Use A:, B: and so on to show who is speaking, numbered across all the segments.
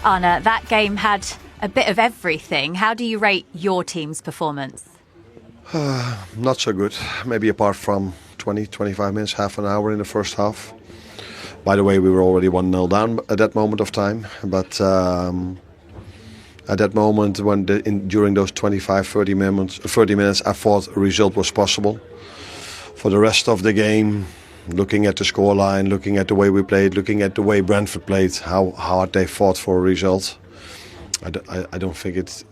A: Arne, that game had a bit of everything. How do you rate your team's performance?
B: Not so good. Maybe apart from 20, 25 minutes, half an hour in the first half. By the way, we were already 1-0 down at that moment of time. But at that moment, during those 25, 30 minutes, I thought a result was possible. For the rest of the game, looking at the scoreline, looking at the way we played, looking at the way Brentford played, how hard they fought for a result, I don't think it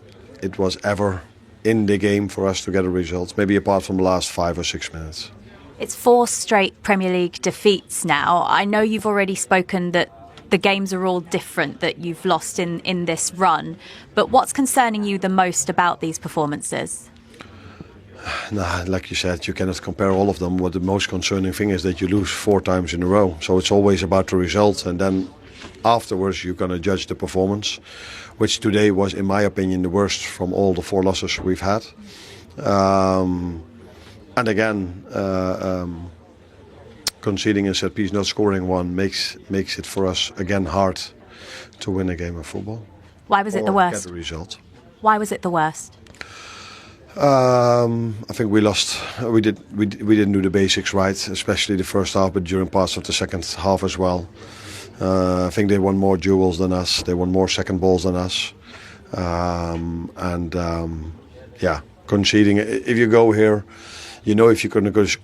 B: was ever in the game for us to get a result, maybe apart from the last 5 or 6 minutes.
A: It's 4 straight Premier League defeats now. I know you've already spoken that the games are all different that you've lost in this run, but what's concerning you the most about these performances?
B: Like you said, you cannot compare all of them. What the most concerning thing is that you lose 4 times in a row. So it's always about the result, and then afterwards you're going to judge the performance, which today was, in my opinion, the worst from all the 4 losses we've had. And again, conceding a set piece, not scoring one, makes it for us again hard to win a game of football.
A: Why was it the worst?
B: Get a result.
A: Why was it the worst?
B: I think we lost. We didn't do the basics right, especially the first half, but during parts of the second half as well. I think they won more duels than us. They won more second balls than us. Conceding. If you go here, you know if you're going to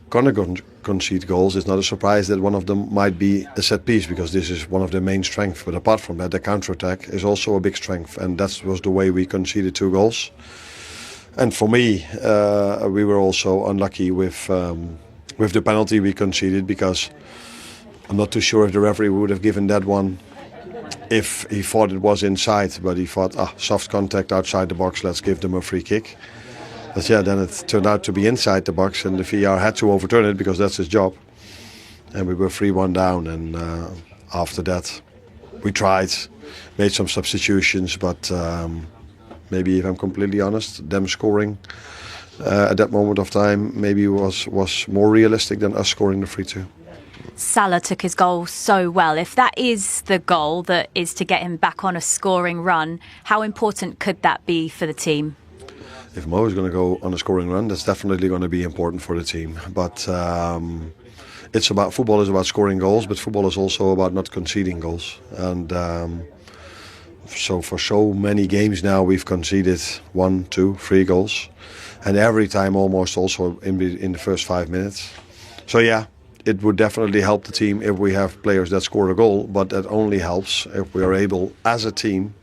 B: concede goals, it's not a surprise that one of them might be a set piece, because this is one of their main strengths. But apart from that, the counter-attack is also a big strength, and that was the way we conceded 2 goals. And for me, we were also unlucky with the penalty we conceded, because I'm not too sure if the referee would have given that one if he thought it was inside, but he thought, soft contact outside the box, let's give them a free kick. But yeah, then it turned out to be inside the box, and the VAR had to overturn it because that's his job. And we were 3-1 down, and after that we tried, made some substitutions, but maybe, if I'm completely honest, them scoring at that moment of time maybe was more realistic than us scoring the 3-2.
A: Salah took his goal so well. If that is the goal that is to get him back on a scoring run, how important could that be for the team?
B: If Mo is going to go on a scoring run, that's definitely going to be important for the team. But football is about scoring goals, but football is also about not conceding goals. And so for so many games now, we've conceded 1, 2, 3 goals, and every time almost also in the first 5 minutes. So yeah, it would definitely help the team if we have players that score a goal, but that only helps if we are able as a team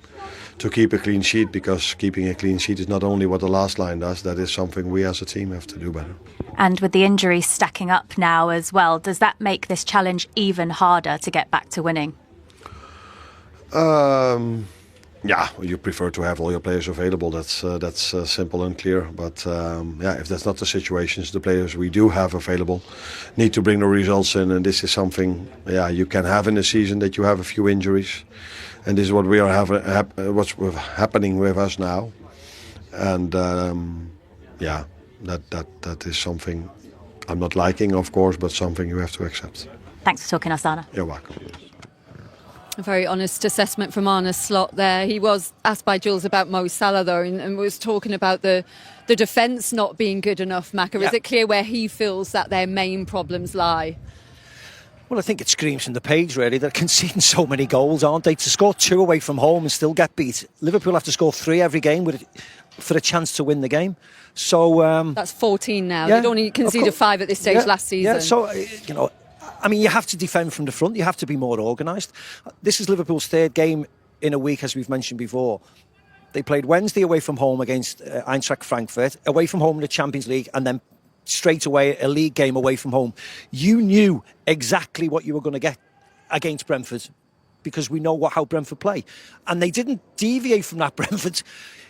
B: to keep a clean sheet, because keeping a clean sheet is not only what the last line does, that is something we as a team have to do better.
A: And with the injuries stacking up now as well, does that make this challenge even harder to get back to winning?
B: Yeah, you prefer to have all your players available. That's simple and clear. But if that's not the situation, the players we do have available need to bring the results in. And this is something, you can have in a season, that you have a few injuries, and this is what we are what's happening with us now. And that is something I'm not liking, of course, but something you have to accept.
A: Thanks for talking to us, Arne.
B: You're welcome.
C: A very honest assessment from Arne Slot there. He was asked by Jules about Mo Salah, though, and was talking about the defence not being good enough, Macca. Is it clear where he feels that their main problems lie?
D: Well, I think it screams from the page, really. They're conceding so many goals, aren't they? To score 2 away from home and still get beat. Liverpool have to score 3 every game for a chance to win the game. So
C: that's 14 now. They'd only conceded 5 at this stage last season.
D: Yeah, so, you have to defend from the front. You have to be more organised. This is Liverpool's 3rd game in a week, as we've mentioned before. They played Wednesday away from home against Eintracht Frankfurt, away from home in the Champions League, and then straight away a league game away from home. You knew exactly what you were going to get against Brentford, because we know how Brentford play. And they didn't deviate from that, Brentford.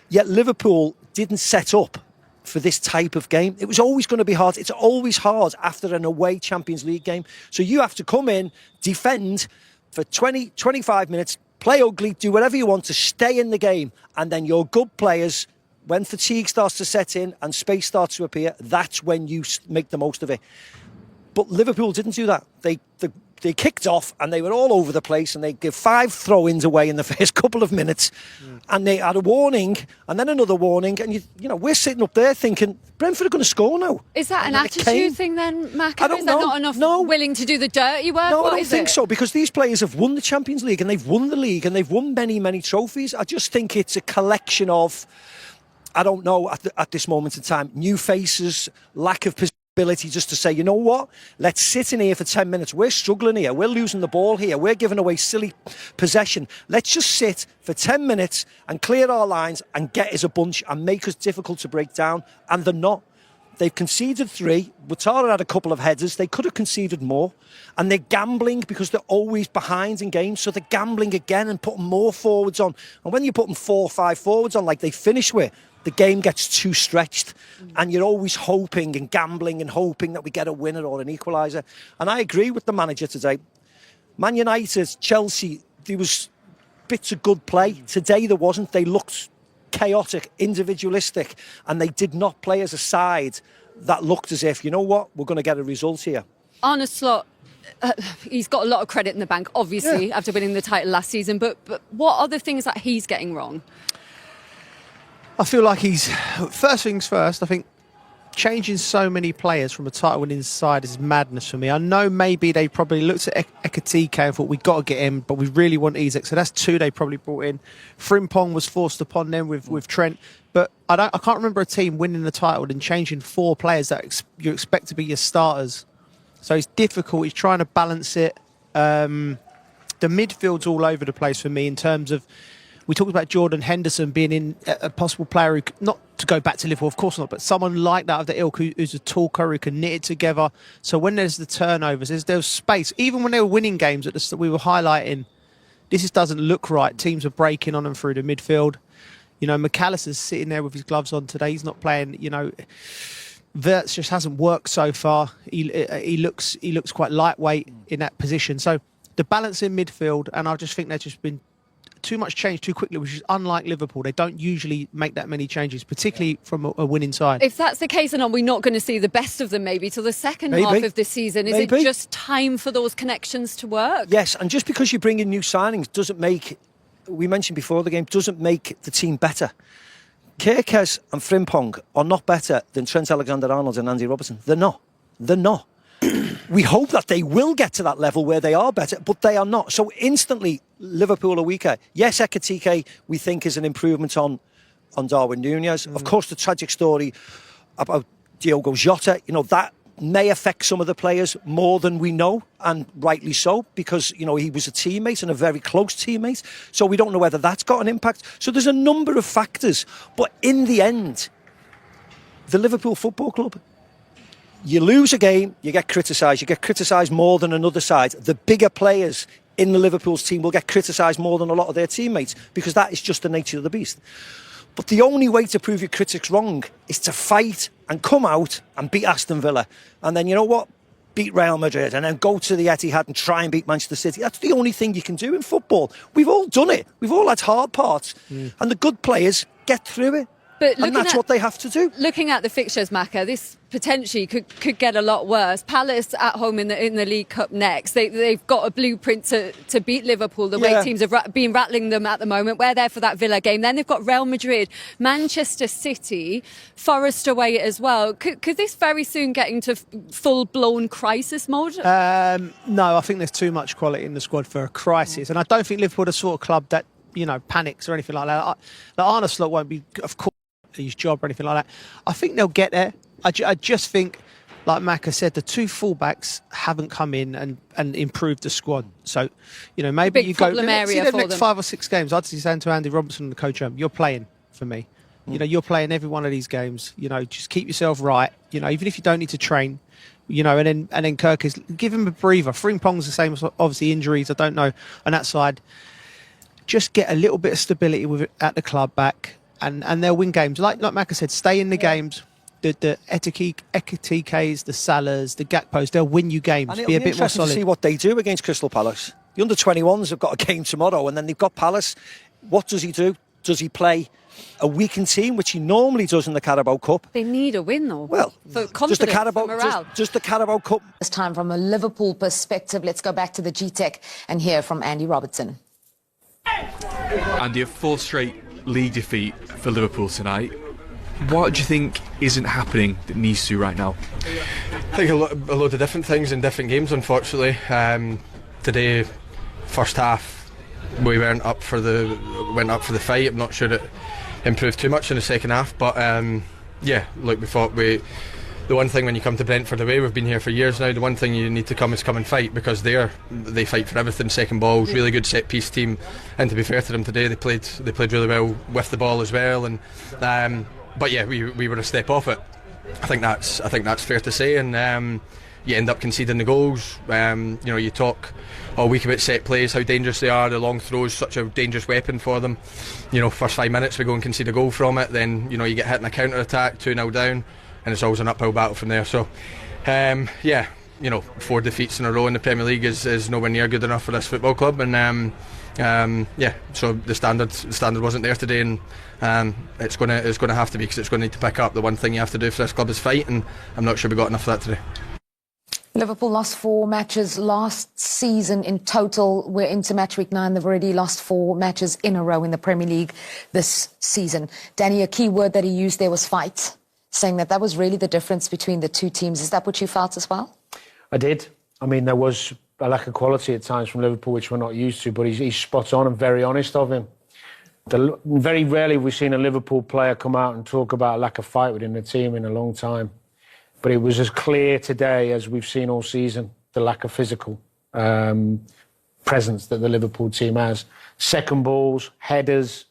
D: Yet Liverpool didn't set up for this type of game. It was always going to be hard. It's always hard after an away Champions League game. So you have to come in, defend for 20, 25 minutes, play ugly, do whatever you want to stay in the game. And then your good players, when fatigue starts to set in and space starts to appear, that's when you make the most of it. But Liverpool didn't do that. The they kicked off and they were all over the place, and they give 5 throw-ins away in the first couple of minutes, and they had a warning and then another warning, and you know, we're sitting up there thinking Brentford are going to score now.
C: Is that
D: and
C: an
D: then
C: attitude thing then, Mac?
D: I don't
C: Is
D: know.
C: there not enough willing to do the dirty work?
D: No,
C: What
D: I don't
C: is
D: think
C: it?
D: so, because these players have won the Champions League and they've won the league and they've won many, many trophies. I just think it's a collection of, I don't know, at this moment in time, new faces, lack of ability just to say, you know what, let's sit in here for 10 minutes. We're struggling here. We're losing the ball here. We're giving away silly possession. Let's just sit for 10 minutes and clear our lines and get as a bunch and make us difficult to break down. And they're not. They've conceded 3. Ouattara had a couple of headers. They could have conceded more. And they're gambling because they're always behind in games. So they're gambling again and putting more forwards on. And when you're putting 4 or 5 forwards on like they finish with, the game gets too stretched, and you're always hoping and gambling and hoping that we get a winner or an equaliser. And I agree with the manager today. Man United, Chelsea, there was bits of good play. Today there wasn't. They looked chaotic, individualistic, and they did not play as a side that looked as if, you know what, we're going to get a result here.
C: Arne Slot, he's got a lot of credit in the bank, obviously, after winning the title last season, but what are the things that he's getting wrong?
E: I feel like he's, first things first, I think changing so many players from a title-winning side is madness for me. I know maybe they probably looked at Ekitike and thought, we've got to get him, but we really want Isak. So that's 2 they probably brought in. Frimpong was forced upon them with Trent. But I can't remember a team winning the title and changing 4 players that you expect to be your starters. So it's difficult. He's trying to balance it. The midfield's all over the place for me in terms of, we talked about Jordan Henderson being in a possible player who, not to go back to Liverpool, of course not, but someone like that of the ilk who's a talker, who can knit it together. So when there's the turnovers, there's space. Even when they were winning games that we were highlighting, this doesn't look right. Teams are breaking on them through the midfield. You know, McAllister's sitting there with his gloves on today. He's not playing, you know. Wirtz just hasn't worked so far. He looks quite lightweight in that position. So the balance in midfield, and I just think there's just been too much change too quickly, which is unlike Liverpool. They don't usually make that many changes, particularly from a winning side.
C: If that's the case, then are we not going to see the best of them maybe till the second half of the season? Is it just time for those connections to work?
D: Yes, and just because you bring in new signings doesn't make, we mentioned before the game, doesn't make the team better. Kirkes and Frimpong are not better than Trent Alexander-Arnold and Andy Robertson. They're not. They're not. We hope that they will get to that level where they are better, but they are not. So instantly, Liverpool are weaker. Yes, Ekitike, we think, is an improvement on Darwin Núñez. Of course, the tragic story about Diogo Jota, you know, that may affect some of the players more than we know, and rightly so, because, you know, he was a teammate and a very close teammate. So we don't know whether that's got an impact. So there's a number of factors. But in the end, the Liverpool Football Club, you lose a game, you get criticised. You get criticised more than another side. The bigger players in the Liverpool's team will get criticised more than a lot of their teammates, because that is just the nature of the beast. But the only way to prove your critics wrong is to fight and come out and beat Aston Villa. And then, you know what? Beat Real Madrid, and then go to the Etihad and try and beat Manchester City. That's the only thing you can do in football. We've all done it. We've all had hard parts. And the good players get through it. And that's what they have to do.
C: Looking at the fixtures, Macca, this potentially could get a lot worse. Palace at home in the League Cup next. They've got a blueprint to beat Liverpool. The way teams have been rattling them at the moment. We're there for that Villa game. Then they've got Real Madrid, Manchester City, Forest away as well. Could this very soon get into full-blown crisis mode?
E: No, I think there's too much quality in the squad for a crisis. And I don't think Liverpool are the sort of club that, you know, panics or anything like that. Arne Slot won't be, of course, his job or anything like that. I think they'll get there. I just think, like Macca said, the 2 fullbacks haven't come in and improved the squad. So, you know, maybe you go, see the next 5 or 6 games, I'd say saying to Andy Robertson, the coach, you're playing for me. You know, you're playing every one of these games. You know, just keep yourself right. You know, even if you don't need to train, you know, and then Kirk is, give him a breather. Frimpong's the same, obviously injuries, I don't know, on that side. Just get a little bit of stability with it at the club back, and they'll win games. Like Macca said, stay in the games. The Ekitikes, the Salahs, the Gakpos, they'll win you games.
D: And
E: be a bit more
D: solid. To
E: solid.
D: see what they do against Crystal Palace. The under-21s have got a game tomorrow, and then they've got Palace. What does he do? Does he play a weakened team, which he normally does in the Carabao Cup?
C: They need a win, though.
D: Well,
C: for confidence, for morale.
D: Just the Carabao Cup.
F: This time from a Liverpool perspective, let's go back to the G-Tech and hear from Andy Robertson.
G: Andy, a 4th straight league defeat for Liverpool tonight. What do you think isn't happening that needs to right now?
H: I think a load of different things in different games, unfortunately. Today, first half, we went up for the fight. I'm not sure it improved too much in the second half, but we thought the one thing when you come to Brentford away, we've been here for years now, the one thing you need to come and fight, because they fight for everything, second balls, really good set piece team, and to be fair to them today, they played really well with the ball as well, and but yeah, we were a step off it. I think that's fair to say, and you end up conceding the goals. You talk all week about set plays, how dangerous they are, the long throws, such a dangerous weapon for them. First 5 minutes we go and concede a goal from it, then you get hit in a counter attack, 2-0 down, and it's always an uphill battle from there. So 4 defeats in a row in the Premier League is nowhere near good enough for this football club, and so the standard wasn't there today, and it's going to have to be, because it's going to need to pick up. The one thing you have to do for this club is fight, and I'm not sure we got enough of that today.
F: Liverpool lost 4 matches last season in total. We're into match week 9. They've already lost 4 matches in a row in the Premier League this season. Danny, a key word that he used there was fight, saying that was really the difference between the two teams. Is that what you felt as well?
I: I did. I mean, there was a lack of quality at times from Liverpool, which we're not used to, but he's spot on and very honest of him. Very rarely have we seen a Liverpool player come out and talk about a lack of fight within the team in a long time. But it was as clear today as we've seen all season, the lack of physical presence that the Liverpool team has. Second balls, headers,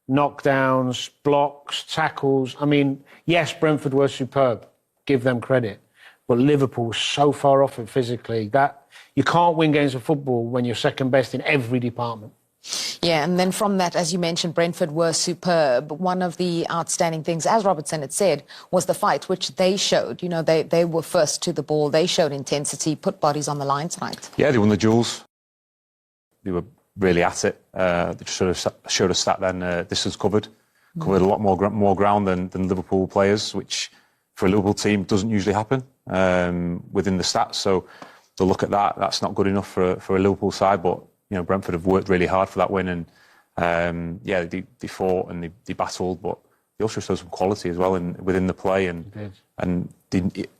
I: knockdowns, blocks, tackles. I mean, yes, Brentford were superb. Give them credit. But Liverpool was so far off it physically that you can't win games of football when you're second best in every department.
F: Yeah, and then from that, as you mentioned, Brentford were superb. One of the outstanding things, as Robertson had said, was the fight, which they showed. They were first to the ball. They showed intensity, put bodies on the line tonight.
J: Yeah, they won the duels. They were really at it. They showed a stat then, distance covered a lot more ground than Liverpool players, which for a Liverpool team doesn't usually happen within the stats. So to look at that, that's not good enough for a Liverpool side, but Brentford have worked really hard for that win, and they fought and they battled, but they also showed some quality as well within the play, and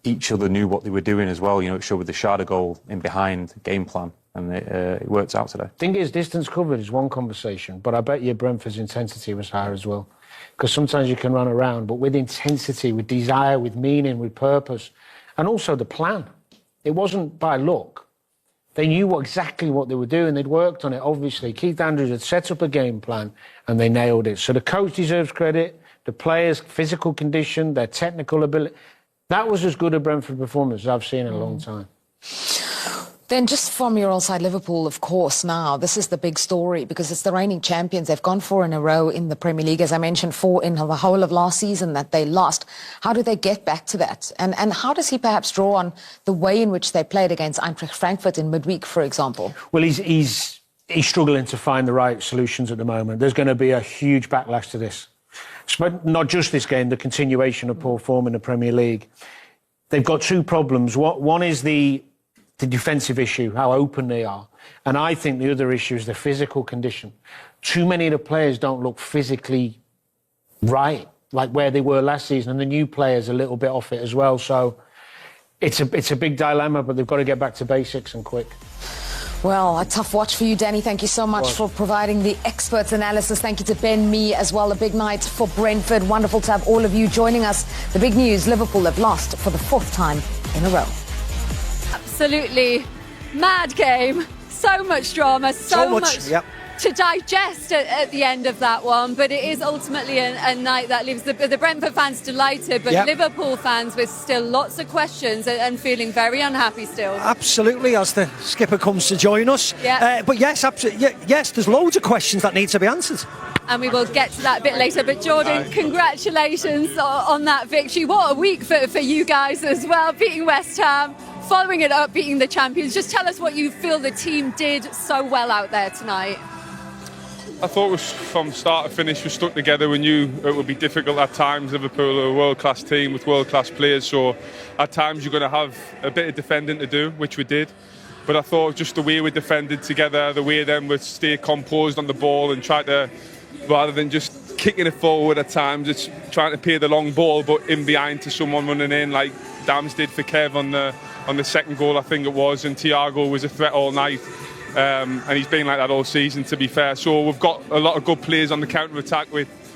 J: each other knew what they were doing as well. It showed with the Sharda goal in behind game plan, and it worked out today.
I: Thing is, distance covered is one conversation, but I bet you Brentford's intensity was higher as well, because sometimes you can run around, but with intensity, with desire, with meaning, with purpose, and also the plan. It wasn't by luck. They knew exactly what they were doing. They'd worked on it, obviously. Keith Andrews had set up a game plan, and they nailed it. So the coach deserves credit, the players' physical condition, their technical ability. That was as good a Brentford performance as I've seen in a long time.
F: Then just from your old side, Liverpool, of course, now, this is the big story because it's the reigning champions. They've gone 4 in a row in the Premier League. As I mentioned, 4 in the whole of last season that they lost. How do they get back to that? And how does he perhaps draw on the way in which they played against Eintracht Frankfurt in midweek, for example?
I: Well, he's struggling to find the right solutions at the moment. There's going to be a huge backlash to this. But not just this game, the continuation of poor form in the Premier League. They've got 2 problems. One is the defensive issue, how open they are. And I think the other issue is the physical condition. Too many of the players don't look physically right, like where they were last season, and the new players are a little bit off it as well. So it's a big dilemma, but they've got to get back to basics and quick.
F: Well, a tough watch for you, Danny. Thank you so much for providing the experts analysis. Thank you to Ben Mee as well. A big night for Brentford. Wonderful to have all of you joining us. The big news, Liverpool have lost for the 4th time in a row.
C: Absolutely mad game. So much drama, so much to digest at the end of that one. But it is ultimately a night that leaves the Brentford fans delighted, but Liverpool fans with still lots of questions and feeling very unhappy still.
D: Absolutely, as the skipper comes to join us. But yes, absolutely. Yes, there's loads of questions that need to be answered.
C: And we will get to that a bit later. But Jordan, congratulations on that victory. What a week for you guys as well, beating West Ham. Following it up, beating the champions. Just tell us what you feel the team did so well out there tonight.
K: I thought it was from start to finish we stuck together. We knew it would be difficult at times. Liverpool are a world-class team with world-class players, so at times you're going to have a bit of defending to do, which we did. But I thought just the way we defended together, the way then we stay composed on the ball and try to, rather than just kicking it forward at times, it's trying to play the long ball but in behind to someone running in, like Dams did for Kev on the second goal, I think it was, and Thiago was a threat all night. And he's been like that all season, to be fair. So we've got a lot of good players on the counter-attack with